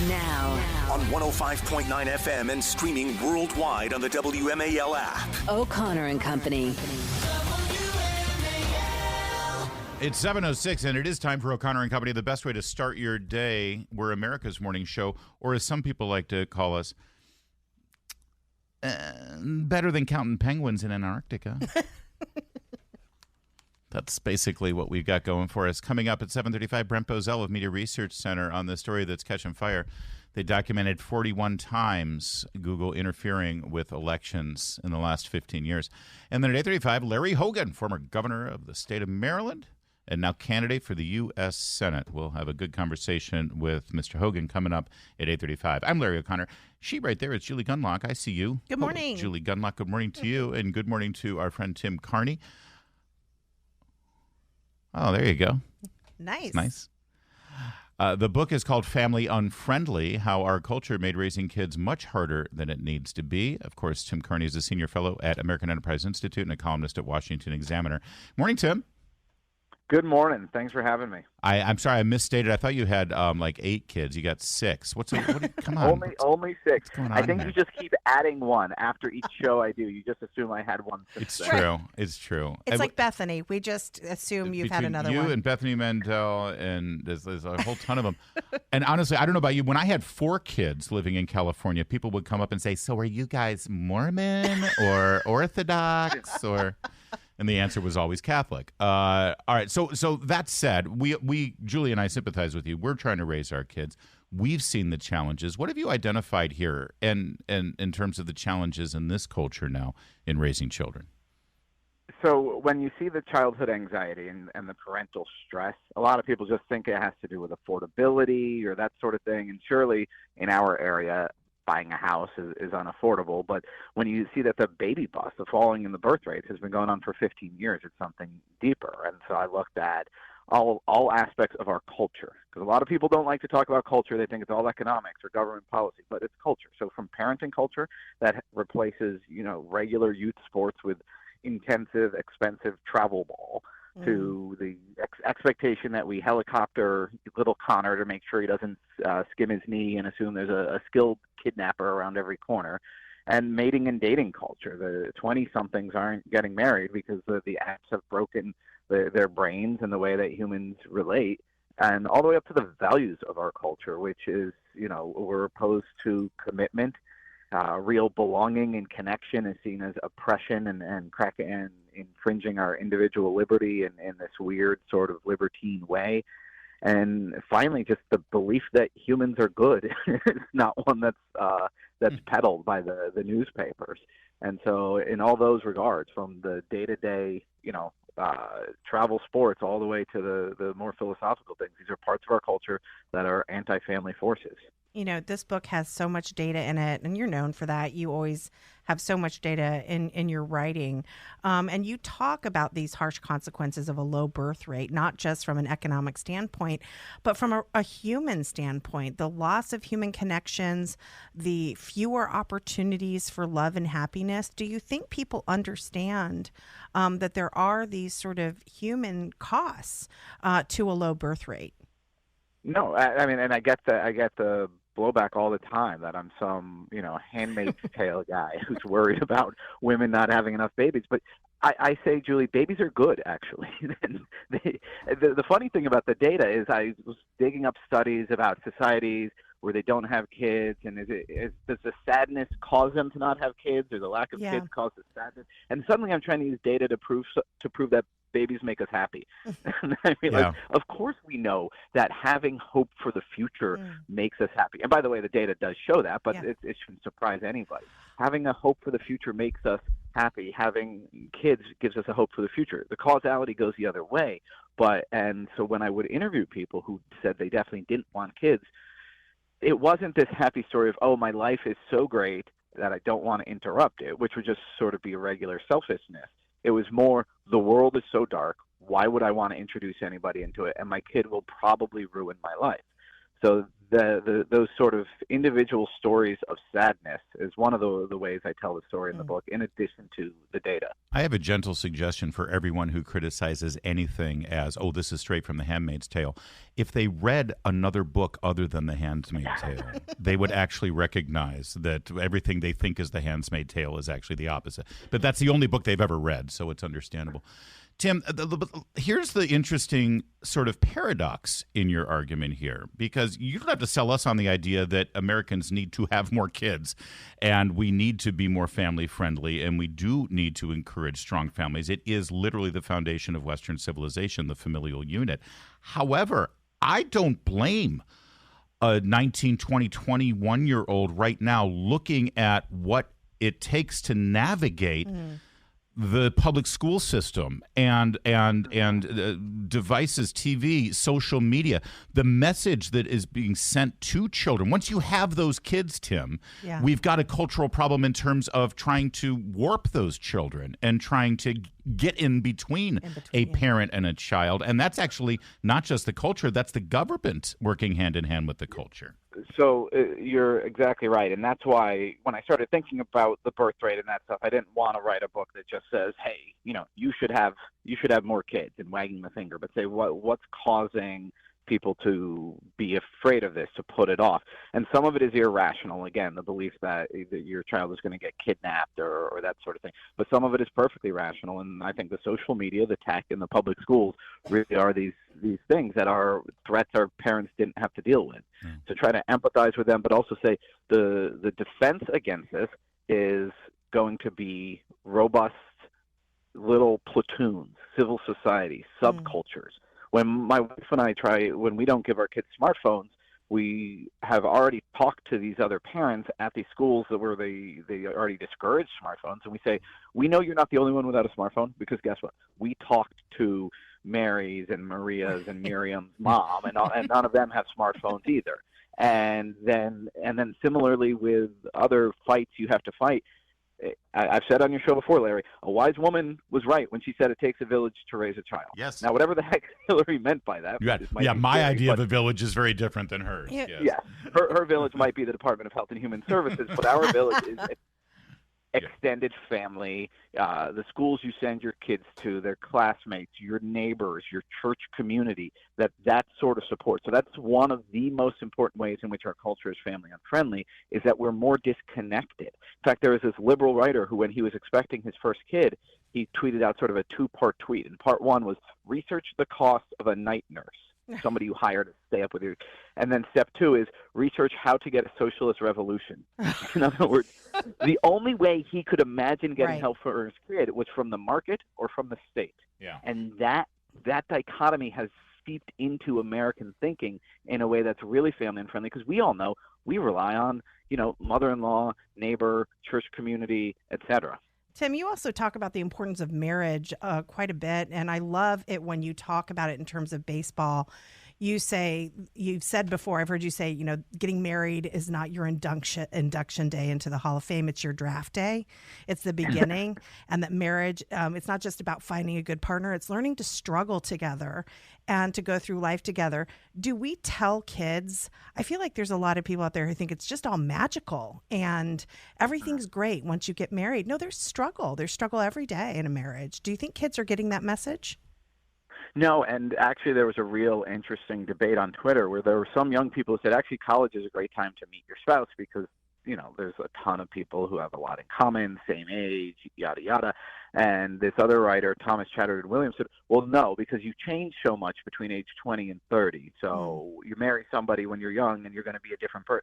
Now. On 105.9 FM and streaming worldwide on the WMAL app. O'Connor and Company. It's 7:06, and it is time for O'Connor and Company, the best way to start your day. We're America's morning show, or as some people like to call us, better than counting penguins in Antarctica. That's basically what we've got going for us. Coming up at 7:35, Brent Bozell of Media Research Center on the story that's catching fire. They documented 41 times Google interfering with elections in the last 15 years. And then at 8:35, Larry Hogan, former governor of the state of Maryland and now candidate for the U.S. Senate. We'll have a good conversation with Mr. Hogan coming up at 8:35. I'm Larry O'Connor. She right there is Julie Gunlock. I see you. Good morning. Julie Gunlock, good morning to you, and good morning to our friend Tim Carney. Oh, there you go. Nice. The book is called Family Unfriendly, How Our Culture Made Raising Kids Much Harder Than It Needs to Be. Of course, Tim Carney is a senior fellow at American Enterprise Institute and a columnist at Washington Examiner. Morning, Tim. Good morning. Thanks for having me. I'm sorry, I misstated. I thought you had like 8 kids. You got 6. Come on. Only 6. What's going on I think there? you just keep adding one after each show I do. You just assume I had one. It's true. It's true. It's like Bethany. We just assume you've had another one. You and Bethany Mandel, and there's a whole ton of them. And honestly, I don't know about you. When I had 4 kids living in California, people would come up and say, "So are you guys Mormon or Orthodox or?" And the answer was always Catholic. All right. So that said, we Julie and I sympathize with you. We're trying to raise our kids. We've seen the challenges. What have you identified here, and in terms of the challenges in this culture now in raising children? So when you see the childhood anxiety and the parental stress, a lot of people just think it has to do with affordability or that sort of thing. And surely in our area, buying a house is unaffordable. But when you see that the baby bust, the falling in the birth rates, has been going on for 15 years, it's something deeper. And so I looked at all aspects of our culture, because a lot of people don't like to talk about culture. They think it's all economics or government policy, but it's culture. So from parenting culture that replaces, regular youth sports with intensive, expensive travel ball, to the expectation that we helicopter little Connor to make sure he doesn't skim his knee and assume there's a skilled kidnapper around every corner, and mating and dating culture. The 20-somethings aren't getting married because the apps have broken their brains and the way that humans relate, and all the way up to the values of our culture, which is, we're opposed to commitment. Real belonging and connection is seen as oppression and infringing our individual liberty in this weird sort of libertine way. And finally, just the belief that humans are good is not one that's peddled by the newspapers. And so in all those regards, from the day-to-day, travel sports all the way to the more philosophical things, these are parts of our culture that are anti-family forces. This book has so much data in it, and you're known for that. You always have so much data in your writing. And you talk about these harsh consequences of a low birth rate, not just from an economic standpoint, but from a human standpoint. The loss of human connections, the fewer opportunities for love and happiness. Do you think people understand that there are these sort of human costs to a low birth rate? No, I mean, and I get the blowback all the time that I'm some, Handmaid's Tale guy who's worried about women not having enough babies. But I say, Julie, babies are good, actually. The funny thing about the data is I was digging up studies about societies where they don't have kids, and does the sadness cause them to not have kids, or the lack of kids cause the sadness? And suddenly I'm trying to use data to prove that babies make us happy. I mean, of course we know that having hope for the future makes us happy. And by the way, the data does show that, but it shouldn't surprise anybody. Having a hope for the future makes us happy. Having kids gives us a hope for the future. The causality goes the other way. And so when I would interview people who said they definitely didn't want kids, it wasn't this happy story of, oh, my life is so great that I don't want to interrupt it, which would just sort of be a regular selfishness. It was more, the world is so dark, why would I want to introduce anybody into it? And my kid will probably ruin my life. So those sort of individual stories of sadness is one of the ways I tell the story in the book, in addition to the data. I have a gentle suggestion for everyone who criticizes anything as, oh, this is straight from The Handmaid's Tale. If they read another book other than The Handmaid's Tale, they would actually recognize that everything they think is The Handmaid's Tale is actually the opposite. But that's the only book they've ever read, so it's understandable. Tim, here's the interesting sort of paradox in your argument here, because you don't have to sell us on the idea that Americans need to have more kids and we need to be more family friendly and we do need to encourage strong families. It is literally the foundation of Western civilization, the familial unit. However, I don't blame a 19, 20, 21-year-old right now looking at what it takes to navigate the public school system and devices, TV, social media, the message that is being sent to children. Once you have those kids, Tim, we've got a cultural problem in terms of trying to warp those children and trying to get in between a parent and a child. And that's actually not just the culture, that's the government working hand in hand with the culture. So you're exactly right. And that's why when I started thinking about the birth rate and that stuff, I didn't want to write a book that just says, hey, you should have more kids and wagging the finger, but say what's causing people to be afraid of this, to put it off. And some of it is irrational, again, the belief that your child is going to get kidnapped or that sort of thing. But some of it is perfectly rational. And I think the social media, the tech, and the public schools really are these things that are threats our parents didn't have to deal with. To try to empathize with them, but also say the defense against this is going to be robust little platoons, civil society, subcultures. When my wife and I when we don't give our kids smartphones, we have already talked to these other parents at these schools where they already discourage smartphones, and we say, we know you're not the only one without a smartphone, because guess what? We talked to Mary's and Maria's and Miriam's mom, and none of them have smartphones either. And then similarly with other fights you have to fight, I've said on your show before, Larry, a wise woman was right when she said it takes a village to raise a child. Yes. Now, whatever the heck Hillary meant by that. My idea of a village is very different than hers. Yeah. Her village might be the Department of Health and Human Services, but our village is extended family, the schools you send your kids to, their classmates, your neighbors, your church community, that sort of support. So that's one of the most important ways in which our culture is family unfriendly, is that we're more disconnected. In fact, there was this liberal writer who, when he was expecting his first kid, he tweeted out sort of a two-part tweet. And part one was, research the cost of a night nurse, somebody you hire to stay up with you. And then step two is research how to get a socialist revolution. In other words, the only way he could imagine getting help for his kid was from the market or from the state. Yeah. And that dichotomy has seeped into American thinking in a way that's really family unfriendly, because we all know we rely on, mother-in-law, neighbor, church community, etc. Tim, you also talk about the importance of marriage quite a bit, and I love it when you talk about it in terms of baseball. You've said before, I've heard you say, getting married is not your induction day into the Hall of Fame. It's your draft day. It's the beginning. And that marriage, it's not just about finding a good partner. It's learning to struggle together and to go through life together. Do we tell kids? I feel like there's a lot of people out there who think it's just all magical and everything's great once you get married. No, there's struggle. There's struggle every day in a marriage. Do you think kids are getting that message? No, and actually there was a real interesting debate on Twitter where there were some young people who said actually college is a great time to meet your spouse because, there's a ton of people who have a lot in common, same age, yada, yada. And this other writer, Thomas Chatterton Williams, said, well, no, because you change so much between age 20 and 30. So you marry somebody when you're young and you're going to be a different person.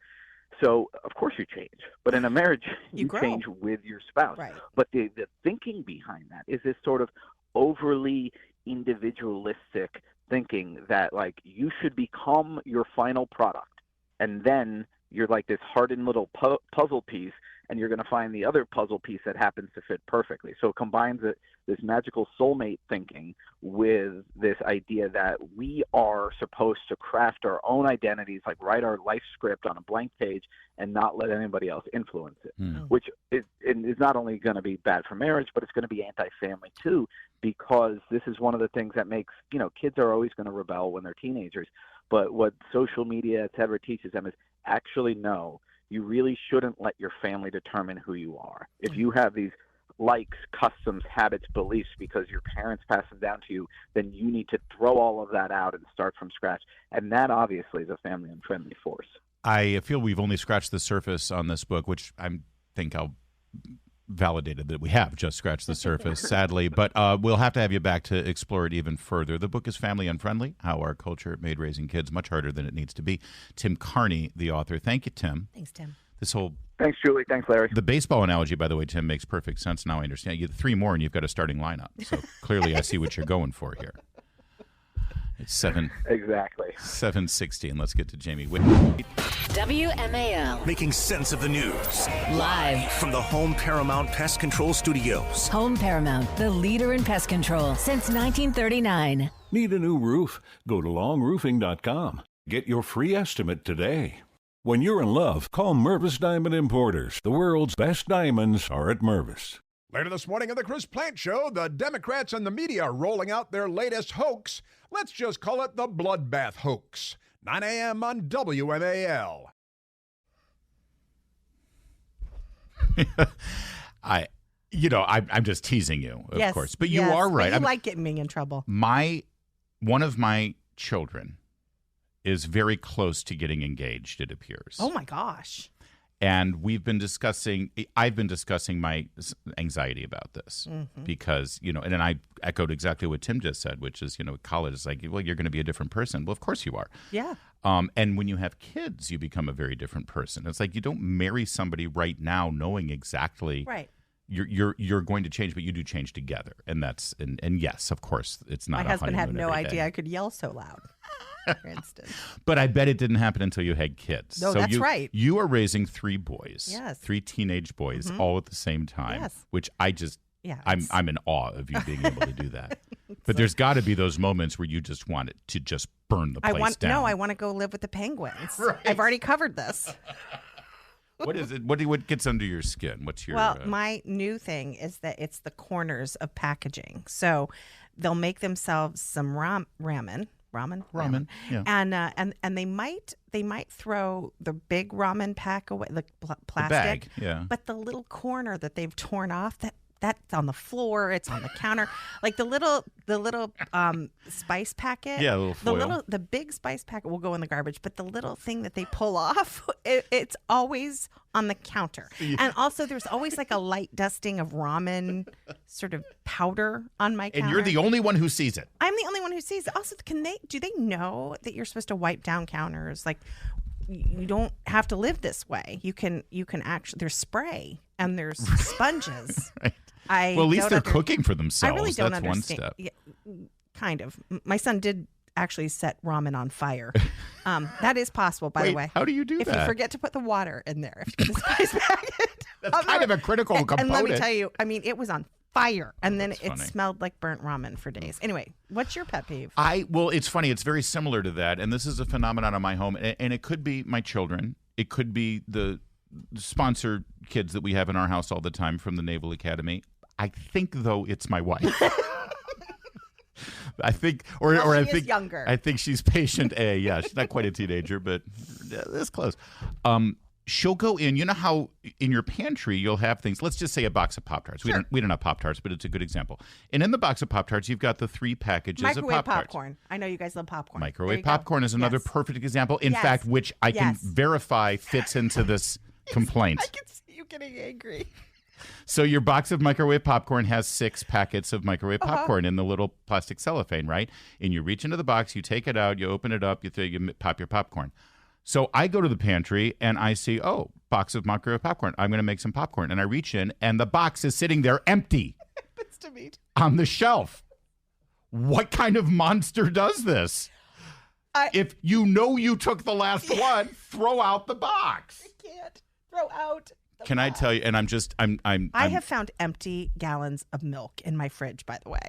So, of course, you change. But in a marriage, you change with your spouse. Right. But the thinking behind that is this sort of overly individualistic thinking that, like, you should become your final product. And then you're like this hardened little puzzle piece, and you're going to find the other puzzle piece that happens to fit perfectly. So it combines this magical soulmate thinking with this idea that we are supposed to craft our own identities, like write our life script on a blank page and not let anybody else influence it, which is not only going to be bad for marriage, but it's going to be anti-family too, because this is one of the things that makes, kids are always going to rebel when they're teenagers. But what social media, et cetera, teaches them is actually no, you really shouldn't let your family determine who you are. If you have these likes, customs, habits, beliefs because your parents pass them down to you, then you need to throw all of that out and start from scratch. And that obviously is a family unfriendly force. I feel we've only scratched the surface on this book, which I think I'll validated that we have just scratched the surface, sadly. But we'll have to have you back to explore it even further. The book is Family Unfriendly, How Our Culture Made Raising Kids Much Harder Than It Needs to Be. Tim Carney, the author. Thank you, Tim. Thanks, Tim. Thanks, Julie. Thanks, Larry. The baseball analogy, by the way, Tim, makes perfect sense. Now I understand. You have 3 more, and you've got a starting lineup. So clearly I see what you're going for here. It's 7:16. Let's get to Jamie Whitney. WMAL. Making sense of the news. Live From the Home Paramount Pest Control Studios. Home Paramount, the leader in pest control since 1939. Need a new roof? Go to longroofing.com. Get your free estimate today. When you're in love, call Mervis Diamond Importers. The world's best diamonds are at Mervis. Later this morning on the Chris Plant Show, the Democrats and the media are rolling out their latest hoax. Let's just call it the bloodbath hoax. 9 a.m. on WMAL. I'm just teasing you, of course. But you yes, are right. But you like getting me in trouble. One of my children is very close to getting engaged, it appears. Oh, my gosh. And I've been discussing my anxiety about this because, and then I echoed exactly what Tim just said, which is, college is like, well, you're going to be a different person. Well, of course you are. Yeah. And when you have kids, you become a very different person. It's like you don't marry somebody right now knowing exactly right. You're going to change, but you do change together. And that's and yes, of course, it's not. My husband had no every idea day. I could yell so loud. For instance. But I bet it didn't happen until you had kids. No, so that's right. You are raising 3 boys. Yes. 3 teenage boys all at the same time. Yes. Which I just Yeah, I'm in awe of you being able to do that. But there's got to be those moments where you just want it to just burn the place down. No, I want to go live with the penguins. Right. I've already covered this. What is it? What gets under your skin? What's your my new thing is that it's the corners of packaging. So they'll make themselves some ramen, yeah. And they might throw the big ramen pack away, the plastic, bag, yeah. But the little corner that they've torn off, that's on the floor, it's on the counter, like the little spice packet. Yeah, a little foil. The big spice packet will go in the garbage, but the little thing that they pull off, it's always on the counter. And also, there's always like a light dusting of ramen sort of powder on my counter. And you're the only one who sees it. I'm the only one who sees it. Also, do they know that you're supposed to wipe down counters? Like, you don't have to live this way. You can actually, there's spray and there's sponges. Right. Well, at least they're cooking for themselves. I really don't That's understand. one step. Yeah, kind of. My son did actually set ramen on fire. That is possible, by the way. How do you do if that? If you forget to put the water in there, if you put the spice packet. That's kind of a critical component. And let me tell you, it was on fire, and then That's it funny. smelled like burnt ramen for days. Anyway, what's your pet peeve? Well, it's funny. It's very similar to that, and this is a phenomenon in my home, and it could be my children. It could be the sponsored kids that we have in our house all the time from the Naval Academy. I think, though, it's my wife. I think, or I think younger. I think she's patient A. Yeah, she's not quite a teenager, but this close. She'll go in. You know how in your pantry you'll have things. Let's just say a box of Pop-Tarts. Sure. We don't have Pop-Tarts, but it's a good example. And in the box of Pop-Tarts, you've got the 3 packages Microwave of Pop-Tarts. popcorn. I know you guys love popcorn. Microwave popcorn is another perfect example. In Yes. fact, which I can Yes. verify fits into this complaint. I can see you getting angry. So your box of microwave popcorn has 6 packets of microwave popcorn in the little plastic cellophane, right? And you reach into the box, you take it out, you open it up, you pop your popcorn. So I go to the pantry and I see, box of microwave popcorn. I'm going to make some popcorn. And I reach in and the box is sitting there empty Happens to me. on the shelf. What kind of monster does this? If you took the last one, throw out the box. I can't throw out. Can I tell you? And I have found empty gallons of milk in my fridge, by the way.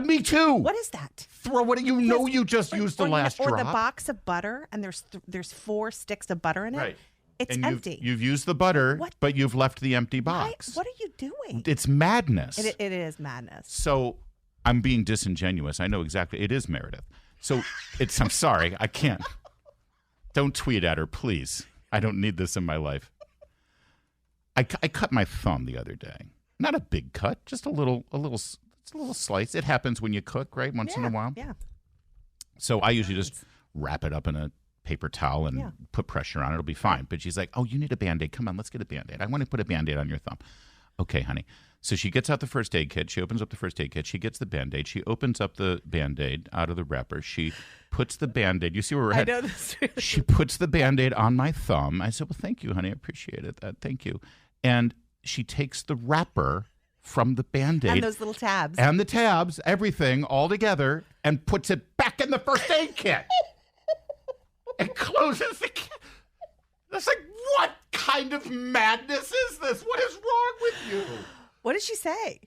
Me too. What is that? You just used the last drop. Or the box of butter, and there's 4 sticks of butter in it. Right. It's and empty. You've used the butter, What? but you've left the empty box. What are you doing? It's madness. It is madness. So I'm being disingenuous. I know exactly. It is Meredith. So I'm sorry. I can't. Don't tweet at her, please. I don't need this in my life. I cut my thumb the other day. Not a big cut, just a little slice. It happens when you cook, right? Once in a while. Yeah. So I usually just wrap it up in a paper towel and put pressure on it. It'll be fine. But she's like, oh, you need a Band-Aid. Come on, let's get a Band-Aid. I want to put a Band-Aid on your thumb. Okay, honey. So she gets out the first aid kit. She opens up the first aid kit. She gets the Band-Aid. She opens up the Band-Aid out of the wrapper. She puts the Band-Aid. You see where we're at? I know this. Really. She puts the Band-Aid on my thumb. I said, well, thank you, honey. I appreciate it. Thank you. And she takes the wrapper from the Band-Aid. And those little tabs. And the tabs, everything, all together, and puts it back in the first aid kit. And closes the kit. It's like, what kind of madness is this? What is wrong with you? What did she say?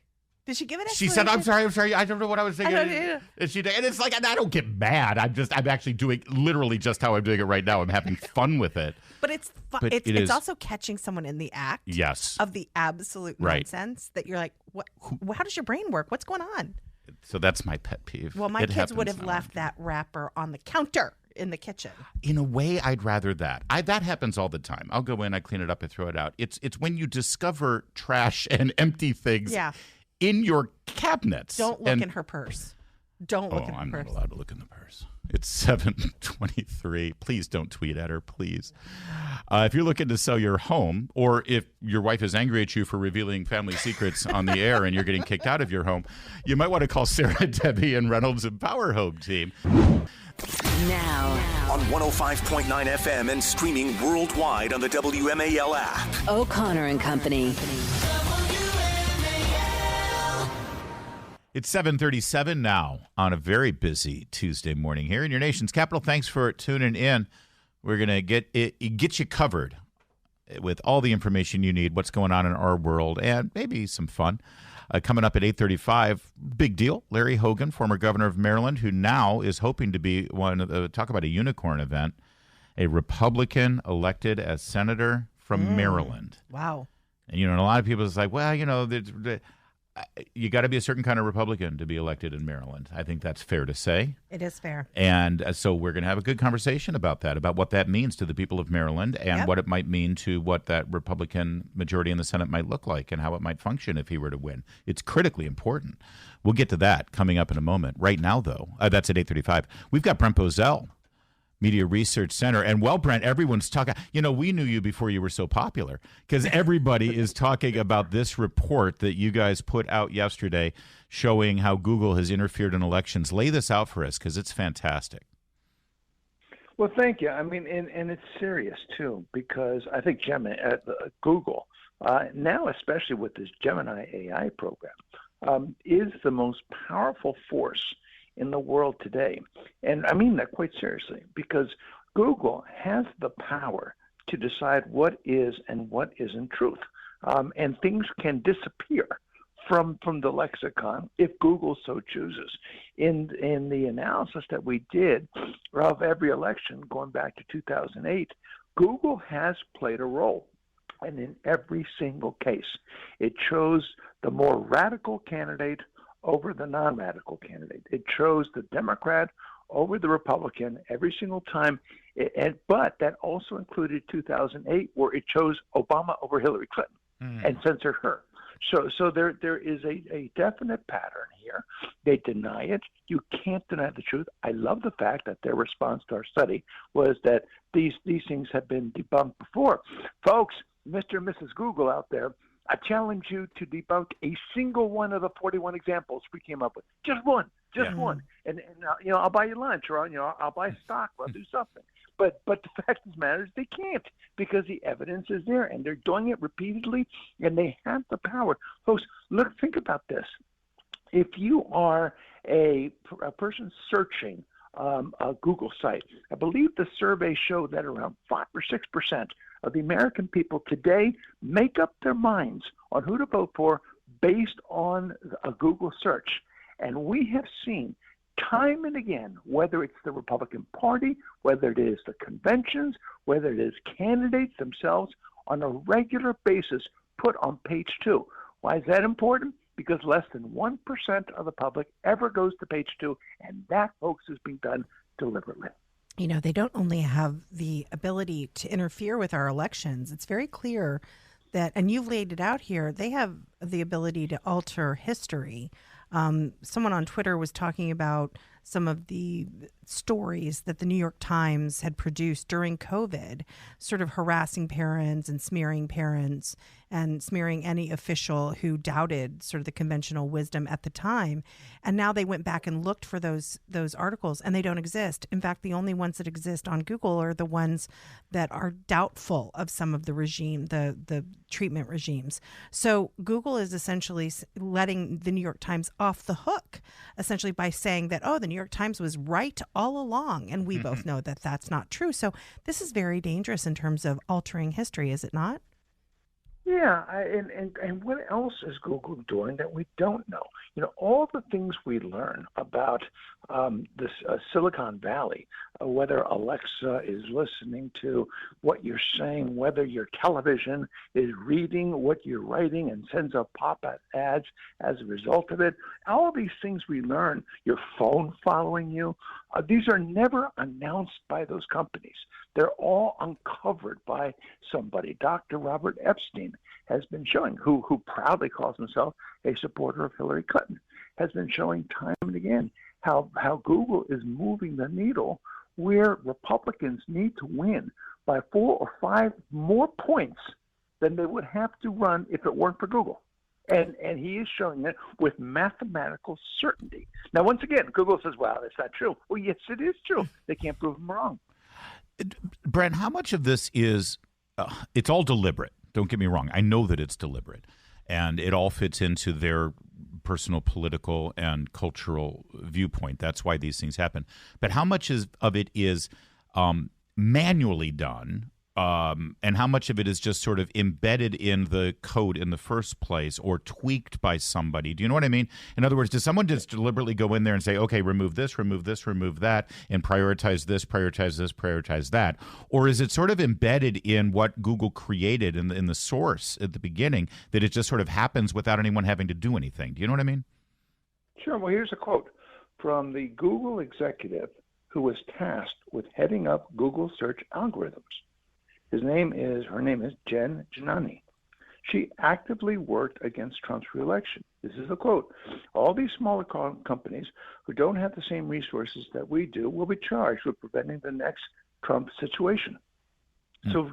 Did she give an She explanation? said, I'm sorry. I don't know what I was thinking. And it's like, I don't get mad. I'm actually doing literally just how I'm doing it right now. I'm having fun with it. But it's also catching someone in the act of the absolute nonsense that you're like, what? How does your brain work? What's going on? So that's my pet peeve. Well, my kids would have left that wrapper on the counter in the kitchen. In a way, I'd rather that. That happens all the time. I'll go in, I clean it up, I throw it out. It's when you discover trash and empty things in your cabinets. Don't look in her purse. Don't look in her purse. I'm not allowed to look in the purse. It's 7:23. Please don't tweet at her, please. If you're looking to sell your home, or if your wife is angry at you for revealing family secrets on the air and you're getting kicked out of your home, you might want to call Sarah, Debbie, and Reynolds and Power Home Team. Now on 105.9 FM and streaming worldwide on the WMAL app. O'Connor and Company. It's 7:37 now on a very busy Tuesday morning here in your nation's capital. Thanks for tuning in. We're going to get you covered with all the information you need, what's going on in our world, and maybe some fun. Coming up at 8:35, big deal. Larry Hogan, former governor of Maryland, who now is hoping to be talk about a unicorn event, a Republican elected as senator from Maryland. Wow. And, a lot of people is like, well, you got to be a certain kind of Republican to be elected in Maryland. I think that's fair to say. It is fair. And so we're going to have a good conversation about that, about what that means to the people of Maryland and what it might mean to what that Republican majority in the Senate might look like and how it might function if he were to win. It's critically important. We'll get to that coming up in a moment. Right now, though, that's at 8:35. We've got Brent Bozell, Media Research Center. And Brent, everyone's talking. We knew you before you were so popular because everybody is talking about this report that you guys put out yesterday showing how Google has interfered in elections. Lay this out for us because it's fantastic. Well, thank you. I mean, and it's serious, too, because I think Google, now especially with this Gemini AI program, is the most powerful force in the world today. And I mean that quite seriously, because Google has the power to decide what is and what isn't truth. And things can disappear from the lexicon if Google so chooses. In the analysis that we did of every election going back to 2008, Google has played a role. And in every single case, it chose the more radical candidate over the non-radical candidate. It chose the Democrat over the Republican every single time. But that also included 2008, where it chose Obama over Hillary Clinton and censored her. So there is a definite pattern here. They deny it. You can't deny the truth. I love the fact that their response to our study was that these things have been debunked before. Folks, Mr. and Mrs. Google out there, I challenge you to debunk a single one of the 41 examples we came up with. Just one. And I'll buy you lunch, or I'll buy stock, or I'll do something. But the fact of the matter is they can't, because the evidence is there, and they're doing it repeatedly, and they have the power. Folks, think about this. If you are a person searching a Google site, I believe the survey showed that around 5 or 6% of the American people today make up their minds on who to vote for based on a Google search. And we have seen time and again, whether it's the Republican Party, whether it is the conventions, whether it is candidates themselves, on a regular basis put on page 2. Why is that important? Because less than 1% of the public ever goes to page 2, and that, folks, is being done deliberately. they don't only have the ability to interfere with our elections. It's very clear that, and you've laid it out here, they have the ability to alter history. Someone on Twitter was talking about some of the stories that the New York Times had produced during COVID, sort of harassing parents and smearing any official who doubted sort of the conventional wisdom at the time. And now they went back and looked for those articles, and they don't exist. In fact, the only ones that exist on Google are the ones that are doubtful of some of the regime, the treatment regimes. So Google is essentially letting the New York Times off the hook, essentially by saying that, the New York Times was right all along. And we both know that that's not true. So this is very dangerous in terms of altering history, is it not? Yeah, and what else is Google doing that we don't know? All the things we learn about this Silicon Valley, whether Alexa is listening to what you're saying, whether your television is reading what you're writing and sends up pop-up ads as a result of it, all these things we learn, your phone following you, these are never announced by those companies. They're all uncovered by somebody. Dr. Robert Epstein has been showing, who proudly calls himself a supporter of Hillary Clinton, has been showing time and again how Google is moving the needle where Republicans need to win by 4 or 5 more points than they would have to run if it weren't for Google. And he is showing it with mathematical certainty. Now, once again, Google says, well, that's not true. Well, yes, it is true. They can't prove him wrong. Brent, how much of this is, it's all deliberate. Don't get me wrong. I know that it's deliberate, and it all fits into their personal, political, and cultural viewpoint. That's why these things happen. But how much of it is manually done, and how much of it is just sort of embedded in the code in the first place or tweaked by somebody? Do you know what I mean? In other words, does someone just deliberately go in there and say, okay, remove this, remove that, and prioritize this, prioritize this, prioritize that? Or is it sort of embedded in what Google created in the source at the beginning, that it just sort of happens without anyone having to do anything? Do you know what I mean? Sure. Well, here's a quote from the Google executive who was tasked with heading up Google search algorithms. Her name is Jen Janani. She actively worked against Trump's reelection. This is a quote. All these smaller companies who don't have the same resources that we do will be charged with preventing the next Trump situation. So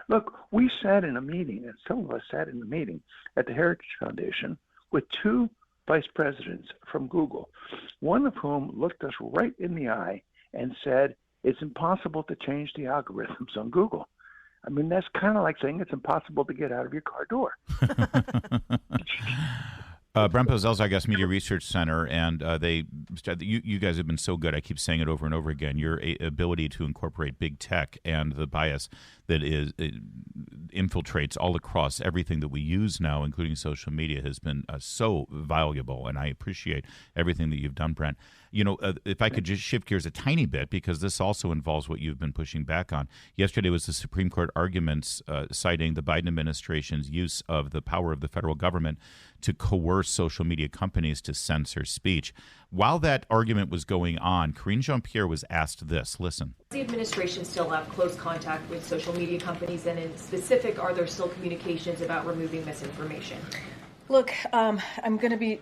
look, we sat in a meeting, and some of us sat in a meeting at the Heritage Foundation with 2 vice presidents from Google, one of whom looked us right in the eye and said, it's impossible to change the algorithms on Google. I mean, that's kind of like saying it's impossible to get out of your car door. Brent Bozell's our guest, Media Research Center, and you guys have been so good. I keep saying it over and over again. Your ability to incorporate big tech and the bias that infiltrates all across everything that we use now, including social media, has been so valuable, and I appreciate everything that you've done, Brent. If I could just shift gears a tiny bit, because this also involves what you've been pushing back on. Yesterday was the Supreme Court arguments citing the Biden administration's use of the power of the federal government to coerce social media companies to censor speech. While that argument was going on, Karine Jean-Pierre was asked this. Listen. Does the administration still have close contact with social media companies, and in specific, are there still communications about removing misinformation? Look, I'm going to be.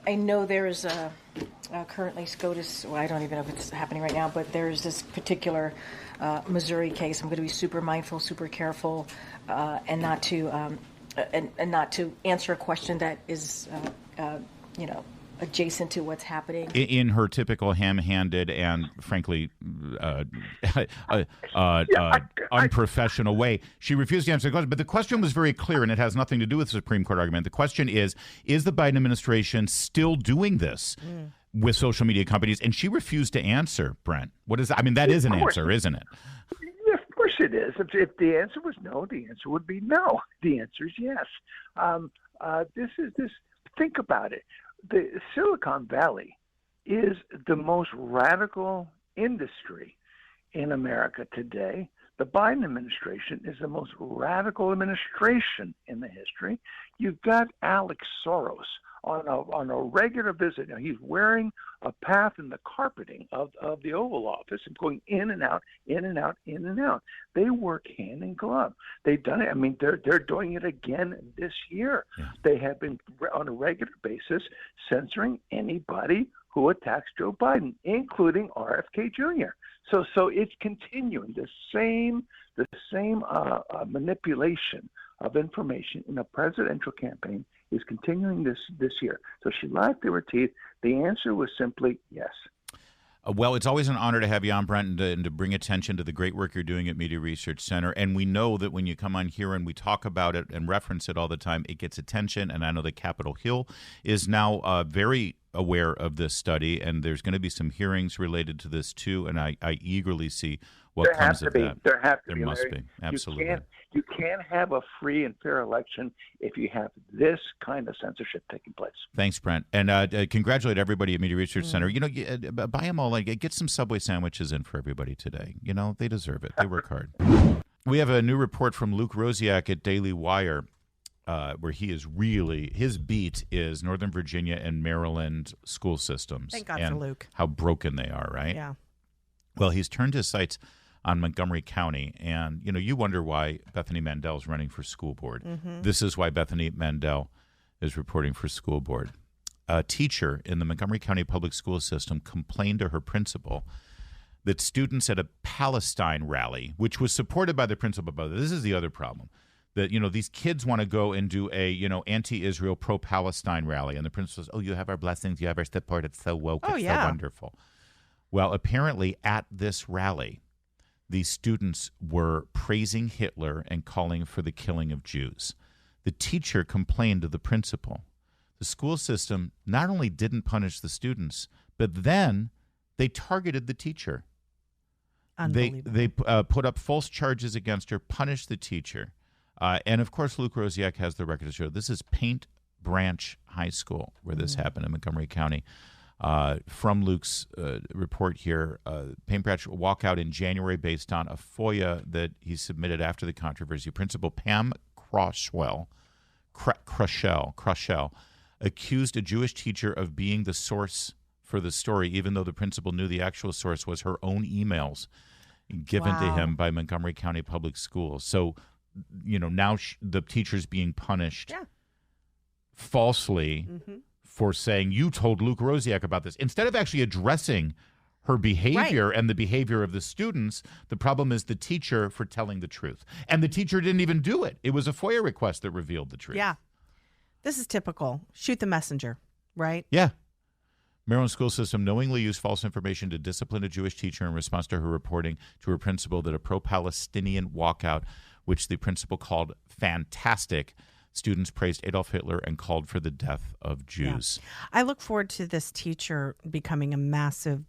I know there's currently SCOTUS. Well, I don't even know if it's happening right now, but there's this particular Missouri case. I'm going to be super mindful, super careful, and not to answer a question that is, adjacent to what's happening. In her typical ham-handed and, frankly, unprofessional way, she refused to answer the question. But the question was very clear, and it has nothing to do with the Supreme Court argument. The question is the Biden administration still doing this with social media companies? And she refused to answer, Brent. What is that? I mean, that is an answer, isn't it? Yeah, of course it is. If the answer was no, the answer would be no. The answer is yes. Think about it. The Silicon Valley is the most radical industry in America today. The Biden administration is the most radical administration in the history. You've got Alex Soros on a regular visit. Now, he's wearing a path in the carpeting of the Oval Office and going in and out, in and out, in and out. They work hand in glove. They've done it. I mean, they're doing it again this year. Yeah. They have been on a regular basis censoring anybody who attacks Joe Biden, including RFK Jr. So it's continuing the same manipulation of information in a presidential campaign is continuing this year. So she lied through her teeth. The answer was simply yes. Well, it's always an honor to have you on, Brent, and to bring attention to the great work you're doing at Media Research Center. And we know that when you come on here and we talk about it and reference it all the time, it gets attention. And I know that Capitol Hill is now very aware of this study, and there's going to be some hearings related to this too. And I eagerly see what comes of that. There must be. Absolutely. You can't have a free and fair election if you have this kind of censorship taking place. Thanks, Brent. And congratulate everybody at Media Research Center. You know, buy them all. Get some Subway sandwiches in for everybody today. You know, they deserve it. They work hard. We have a new report from Luke Roziak at Daily Wire, where he is really, his beat is Northern Virginia and Maryland school systems. Thank God and for Luke. How broken they are, right? Yeah. Well, he's turned his sights on Montgomery County, and you wonder why Bethany Mandel is running for school board. Mm-hmm. This is why Bethany Mandel is reporting for school board. A teacher in the Montgomery County public school system complained to her principal that students at a Palestine rally, which was supported by the principal, but this is the other problem, that these kids want to go and do a anti-Israel, pro-Palestine rally, and the principal says, "Oh, you have our blessings, you have our support. It's so woke, it's so wonderful." Well, apparently at this rally, these students were praising Hitler and calling for the killing of Jews. The teacher complained to the principal. The school system not only didn't punish the students, but then they targeted the teacher. Unbelievable. They put up false charges against her, punished the teacher. And, of course, Luke Roziak has the record to show. This is Paint Branch High School where this happened in Montgomery County. From Luke's report here, Paint Branch walkout in January based on a FOIA that he submitted after the controversy. Principal Pam Crushell accused a Jewish teacher of being the source for the story, even though the principal knew the actual source was her own emails given to him by Montgomery County Public Schools. So, now the teacher's being punished falsely for saying, you told Luke Roziak about this. Instead of actually addressing her behavior and the behavior of the students, the problem is the teacher for telling the truth. And the teacher didn't even do it. It was a FOIA request that revealed the truth. Yeah. This is typical. Shoot the messenger, right? Yeah. Maryland school system knowingly used false information to discipline a Jewish teacher in response to her reporting to her principal that a pro-Palestinian walkout, which the principal called fantastic. Students praised Adolf Hitler and called for the death of Jews. Yeah. I look forward to this teacher becoming a massive,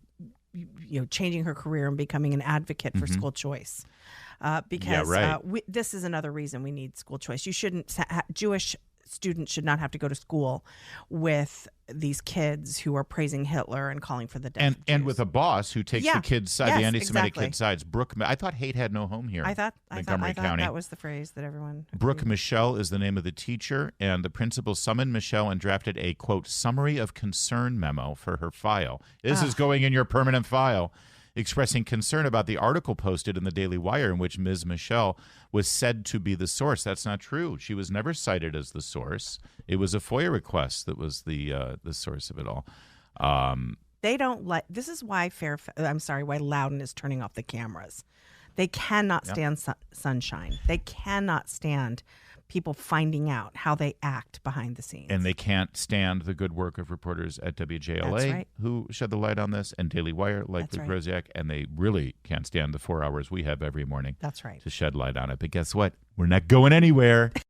changing her career and becoming an advocate for school choice. Because this is another reason we need school choice. You shouldn't, Jewish students should not have to go to school with these kids who are praising Hitler and calling for the death of Jews. And with a boss who takes the kids' side, the anti-Semitic kids' sides. I thought hate had no home here. I thought Montgomery County. That was the phrase that everyone agreed. Brooke Michelle is the name of the teacher, and the principal summoned Michelle and drafted a, quote, summary of concern memo for her file. This is going in your permanent file, expressing concern about the article posted in the Daily Wire in which Ms. Michelle was said to be the source. That's not true. She was never cited as the source. It was a FOIA request that was the source of it all. They don't like. This is why why Loudon is turning off the cameras. They cannot stand sunshine. They cannot stand people finding out how they act behind the scenes. And they can't stand the good work of reporters at WJLA who shed the light on this, and Daily Wire, like Luke Roziak, and they really can't stand the 4 hours we have every morning to shed light on it. But guess what? We're not going anywhere.